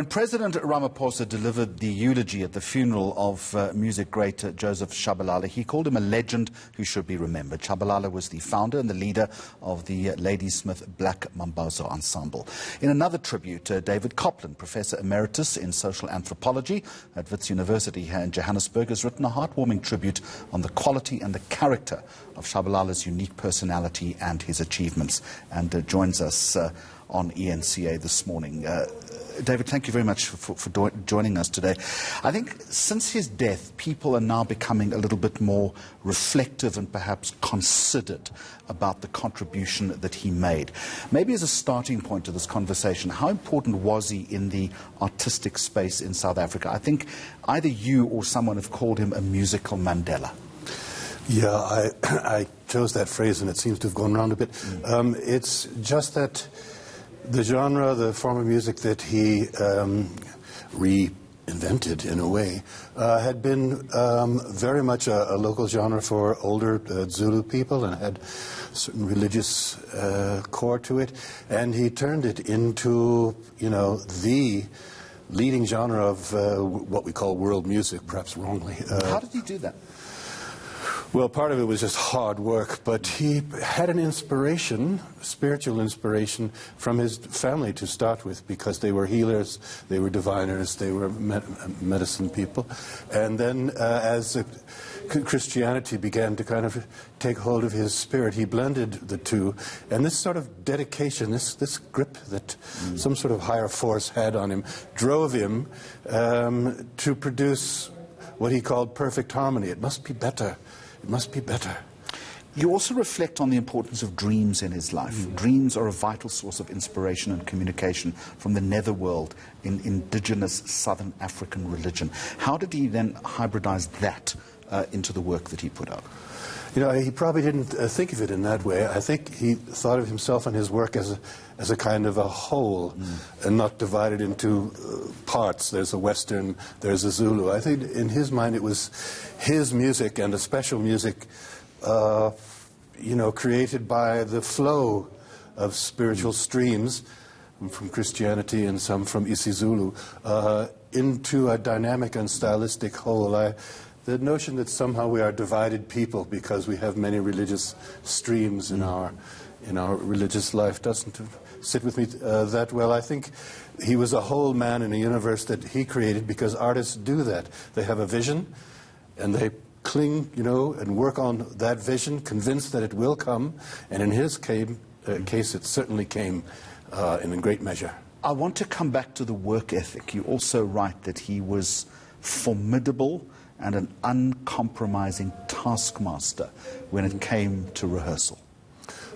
When President Ramaphosa delivered the eulogy at the funeral of music great Joseph Shabalala, he called him a legend who should be remembered. Shabalala was the founder and the leader of the Ladysmith Black Mambazo ensemble. In another tribute, David Copland, Professor Emeritus in Social Anthropology at Wits University here in Johannesburg, has written a heartwarming tribute on the quality and the character of Shabalala's unique personality and his achievements, and joins us on ENCA this morning. David, thank you very much for joining us today. I think since his death, people are now becoming a little bit more reflective and perhaps considered about the contribution that he made. Maybe as a starting point to this conversation, how important was he in the artistic space in South Africa? I think either you or someone have called him a musical Mandela. Yeah, I chose that phrase and it seems to have gone around a bit. It's just that the genre, the form of music that he reinvented in a way, had been very much a local genre for older Zulu people and had certain religious core to it. And he turned it into, the leading genre of what we call world music, perhaps wrongly. How did he do that? Well, part of it was just hard work, but he had an inspiration, spiritual inspiration, from his family to start with, because they were healers, they were diviners, they were medicine people. And then as Christianity began to kind of take hold of his spirit, he blended the two. And this sort of dedication, this grip that some sort of higher force had on him, drove him to produce what he called perfect harmony. It must be better. It must be better. You also reflect on the importance of dreams in his life. Dreams are a vital source of inspiration and communication from the netherworld in indigenous Southern African religion. How did he then hybridize that into the work that he put out? He probably didn't think of it in that way. I think he thought of himself and his work as a kind of a whole, and not divided into parts. There's a Western, there's a Zulu. I think in his mind it was his music, and a special music, created by the flow of spiritual streams from Christianity and some from isiZulu into a dynamic and stylistic whole. The notion that somehow we are divided people because we have many religious streams in our religious life doesn't sit with me that well. I think he was a whole man in a universe that he created, because artists do that. They have a vision and they cling, and work on that vision, convinced that it will come. And in his case, it certainly came in a great measure. I want to come back to the work ethic. You also write that he was formidable and an uncompromising taskmaster when it came to rehearsal.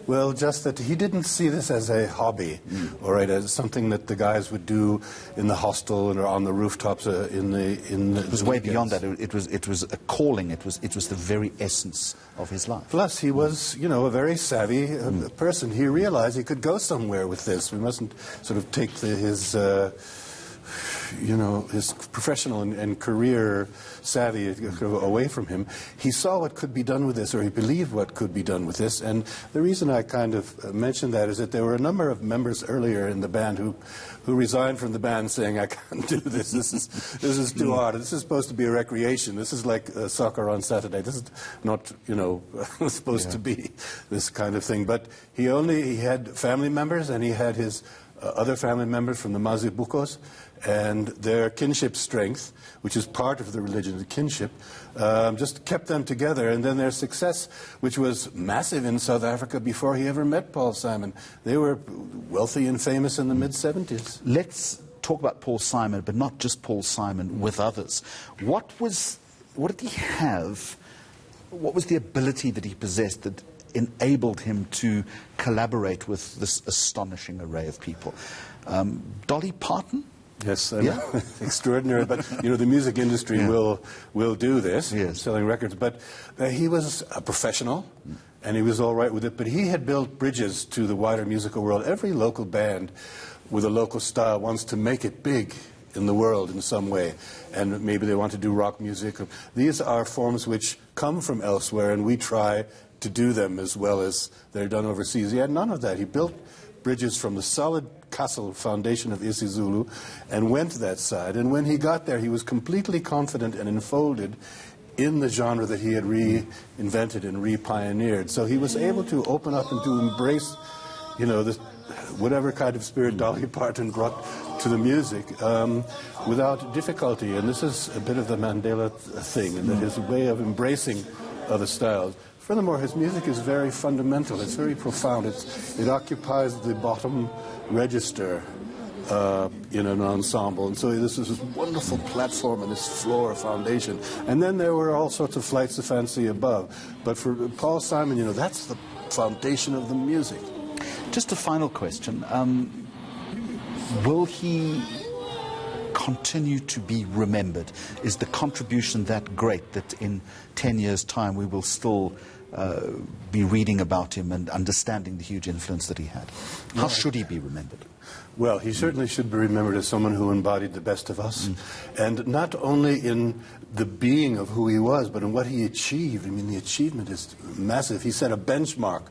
Well, just that he didn't see this as a hobby, all right, as something that the guys would do in the hostel or on the rooftops in the It was way beyond that. It was a calling. It was the very essence of his life. Plus, he was, a very savvy person. He realized he could go somewhere with this. We mustn't sort of take his professional and career savvy away from him. He saw what could be done with this, or he believed what could be done with this. And the reason I kind of mentioned that is that there were a number of members earlier in the band who resigned from the band saying, I can't do this. This is too hard. This is supposed to be a recreation. This is like soccer on Saturday. This is not, supposed to be this kind of thing. But he had family members, and he had his other family members from the Mazibukos, and their kinship strength, which is part of the religion of kinship, just kept them together. And then their success, which was massive in South Africa before he ever met Paul Simon. They were wealthy and famous in the mid-70s. Let's talk about Paul Simon, but not just Paul Simon, with others. What did he have? What was the ability that he possessed that enabled him to collaborate with this astonishing array of people? Dolly Parton? Yes, extraordinary. But the music industry will do this, selling records. But he was a professional, and he was all right with it. But he had built bridges to the wider musical world. Every local band with a local style wants to make it big in the world in some way, and maybe they want to do rock music. These are forms which come from elsewhere, and we try to do them as well as they're done overseas. He had none of that. He built bridges from the solid castle foundation of isiZulu and went to that side. And when he got there, he was completely confident and enfolded in the genre that he had reinvented and re-pioneered. So he was able to open up and to embrace, you know, whatever kind of spirit Dolly Parton brought to the music without difficulty. And this is a bit of the Mandela thing, and that his way of embracing other styles. Furthermore, his music is very fundamental. It's very profound. It occupies the bottom register in an ensemble. And so this is this wonderful platform and this floor foundation. And then there were all sorts of flights of fancy above. But for Paul Simon, you know, that's the foundation of the music. Just a final question. Will he continue to be remembered? Is the contribution that great that in 10 years' time we will still be reading about him and understanding the huge influence that he had? How should he be remembered? Well, he certainly should be remembered as someone who embodied the best of us. And not only in the being of who he was, but in what he achieved. I mean, the achievement is massive. He set a benchmark.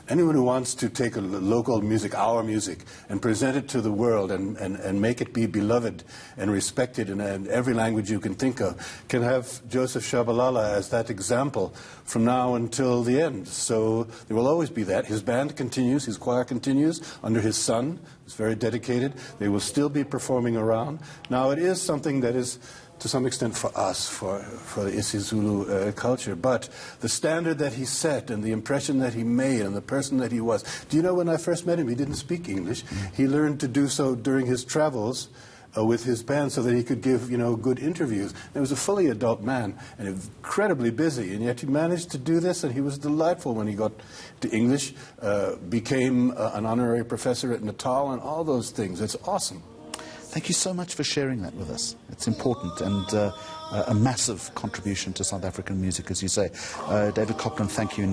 Anyone who wants to take a local music, our music, and present it to the world and make it be beloved and respected in every language you can think of, can have Joseph Shabalala as that example from now until the end. So there will always be that. His band continues, his choir continues under his son, who's very dedicated. They will still be performing around. Now, it is something that is to some extent for us, for the isiZulu culture. But the standard that he set and the impression that he made and the person that he was. Do you know, when I first met him, he didn't speak English. He learned to do so during his travels with his band so that he could give, you know, good interviews. He was a fully adult man and incredibly busy, and yet he managed to do this, and he was delightful when he got to English, became an honorary professor at Natal and all those things. It's awesome. Thank you so much for sharing that with us. It's important and a massive contribution to South African music, as you say. David Cochran, thank you.